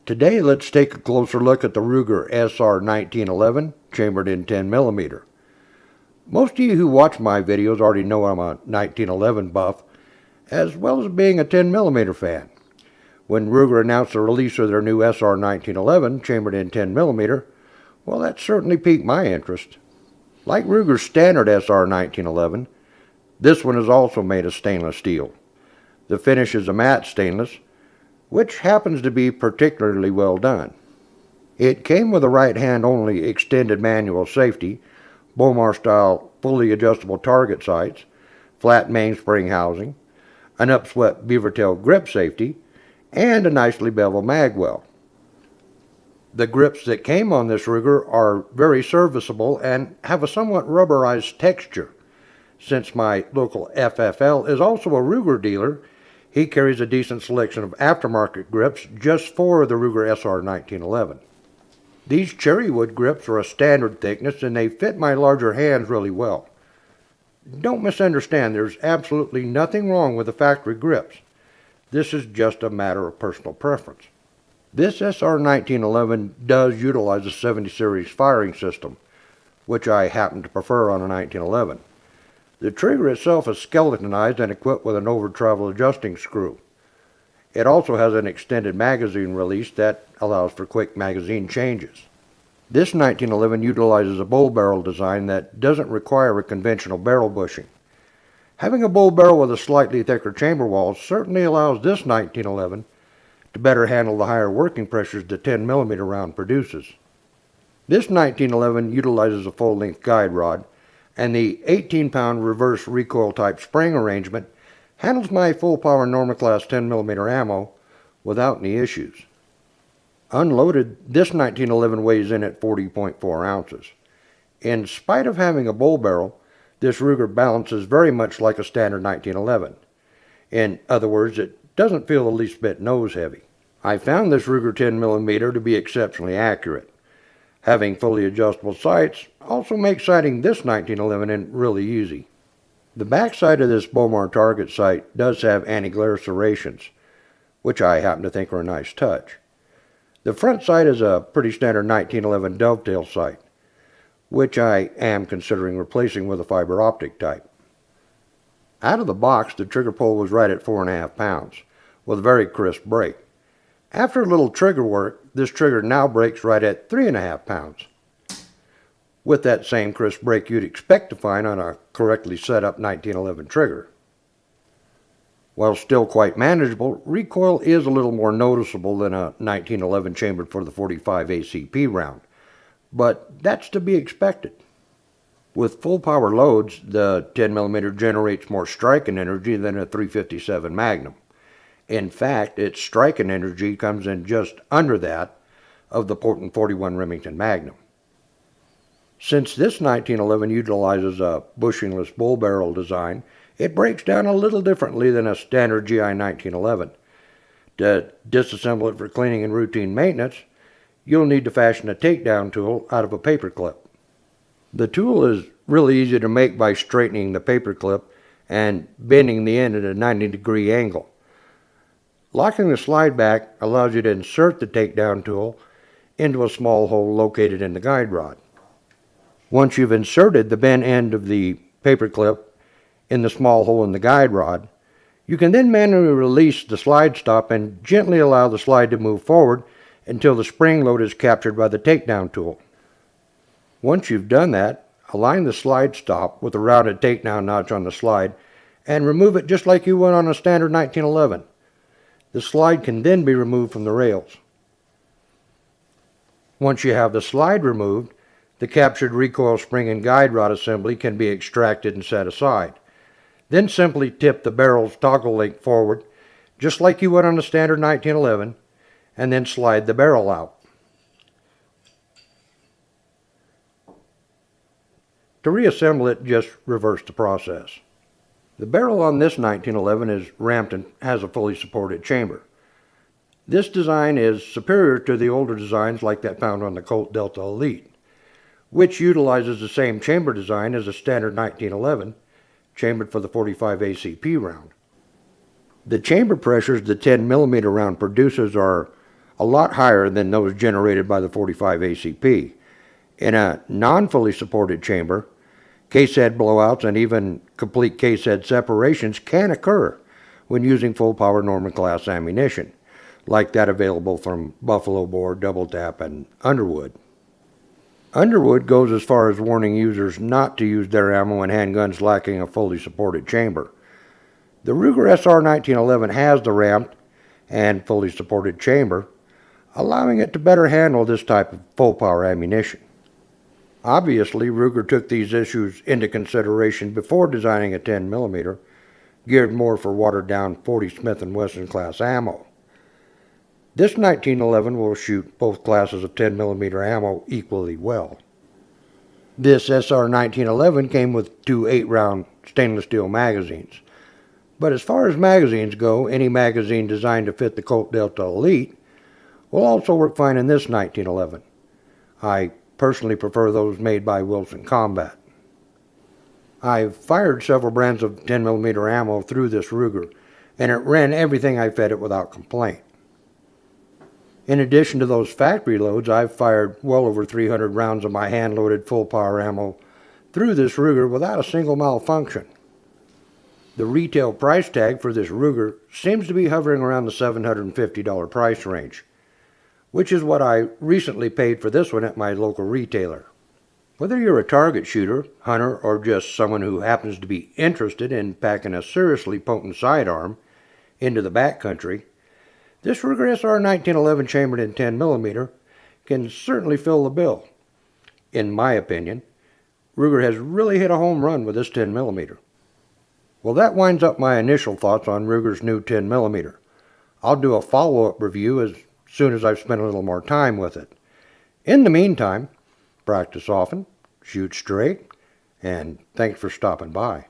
Today let's take a closer look at the Ruger SR1911 chambered in 10mm. Most of you who watch my videos already know I'm a 1911 buff, as well as being a 10mm fan. When Ruger announced the release of their new SR1911 chambered in 10mm, well, that certainly piqued my interest. Like Ruger's standard SR1911, this one is also made of stainless steel. The finish is a matte stainless, which happens to be particularly well done. It came with a right-hand only extended manual safety, Bomar-style fully adjustable target sights, flat mainspring housing, an upswept beaver-tail grip safety, and a nicely beveled mag well. The grips that came on this Ruger are very serviceable and have a somewhat rubberized texture. Since my local FFL is also a Ruger dealer, he carries a decent selection of aftermarket grips just for the Ruger SR1911. These cherrywood grips are a standard thickness and they fit my larger hands really well. Don't misunderstand, there's absolutely nothing wrong with the factory grips. This is just a matter of personal preference. This SR1911 does utilize a 70 series firing system, which I happen to prefer on a 1911. The trigger itself is skeletonized and equipped with an over-travel adjusting screw. It also has an extended magazine release that allows for quick magazine changes. This 1911 utilizes a bull barrel design that doesn't require a conventional barrel bushing. Having a bull barrel with a slightly thicker chamber wall certainly allows this 1911 to better handle the higher working pressures the 10mm round produces. This 1911 utilizes a full-length guide rod, and the 18-pound reverse recoil type spring arrangement handles my full-power Normaclass 10mm ammo without any issues. Unloaded, this 1911 weighs in at 40.4 ounces. In spite of having a bull barrel, this Ruger balances very much like a standard 1911. In other words, it doesn't feel the least bit nose heavy. I found this Ruger 10mm to be exceptionally accurate. Having fully adjustable sights also makes sighting this 1911 really easy. The backside of this Bomar target sight does have anti-glare serrations, which I happen to think are a nice touch. The front sight is a pretty standard 1911 dovetail sight, which I am considering replacing with a fiber optic type. Out of the box, the trigger pull was right at 4.5 pounds, with a very crisp break. After a little trigger work, this trigger now breaks right at 3.5 pounds. With that same crisp break you'd expect to find on a correctly set up 1911 trigger. While still quite manageable, recoil is a little more noticeable than a 1911 chambered for the 45 ACP round, but that's to be expected. With full power loads, the 10mm generates more striking energy than a 357 Magnum. In fact, its striking energy comes in just under that of the Portland 41 Remington Magnum. Since this 1911 utilizes a bushingless bull barrel design, it breaks down a little differently than a standard GI 1911. To disassemble it for cleaning and routine maintenance, you'll need to fashion a takedown tool out of a paper clip. The tool is really easy to make by straightening the paper clip and bending the end at a 90-degree angle. Locking the slide back allows you to insert the takedown tool into a small hole located in the guide rod. Once you've inserted the bent end of the paper clip in the small hole in the guide rod, you can then manually release the slide stop and gently allow the slide to move forward until the spring load is captured by the takedown tool. Once you've done that, align the slide stop with a rounded takedown notch on the slide and remove it just like you would on a standard 1911. The slide can then be removed from the rails. Once you have the slide removed, the captured recoil spring and guide rod assembly can be extracted and set aside. Then simply tip the barrel's toggle link forward, just like you would on a standard 1911, and then slide the barrel out. To reassemble it, just reverse the process. The barrel on this 1911 is ramped and has a fully supported chamber. This design is superior to the older designs like that found on the Colt Delta Elite, which utilizes the same chamber design as a standard 1911, chambered for the 45 ACP round. The chamber pressures the 10mm round produces are a lot higher than those generated by the 45 ACP. In a non-fully supported chamber, case head blowouts and even complete case head separations can occur when using full power Norman class ammunition, like that available from Buffalo Bore, Double Tap, and Underwood. Underwood goes as far as warning users not to use their ammo in handguns lacking a fully supported chamber. The Ruger SR1911 has the ramped and fully supported chamber, allowing it to better handle this type of full power ammunition. Obviously, Ruger took these issues into consideration before designing a 10mm, geared more for watered-down 40 Smith & Wesson class ammo. This 1911 will shoot both classes of 10mm ammo equally well. This SR1911 came with two 8-round stainless steel magazines. But as far as magazines go, any magazine designed to fit the Colt Delta Elite will also work fine in this 1911. I personally prefer those made by Wilson Combat. I've fired several brands of 10mm ammo through this Ruger, and it ran everything I fed it without complaint. In addition to those factory loads, I've fired well over 300 rounds of my hand-loaded full-power ammo through this Ruger without a single malfunction. The retail price tag for this Ruger seems to be hovering around the $750 price range, which is what I recently paid for this one at my local retailer. Whether you're a target shooter, hunter, or just someone who happens to be interested in packing a seriously potent sidearm into the backcountry, this Ruger SR1911 chambered in 10mm can certainly fill the bill. In my opinion, Ruger has really hit a home run with this 10mm. Well, that winds up my initial thoughts on Ruger's new 10mm. I'll do a follow-up review as soon as I've spent a little more time with it. In the meantime, practice often, shoot straight, and thanks for stopping by.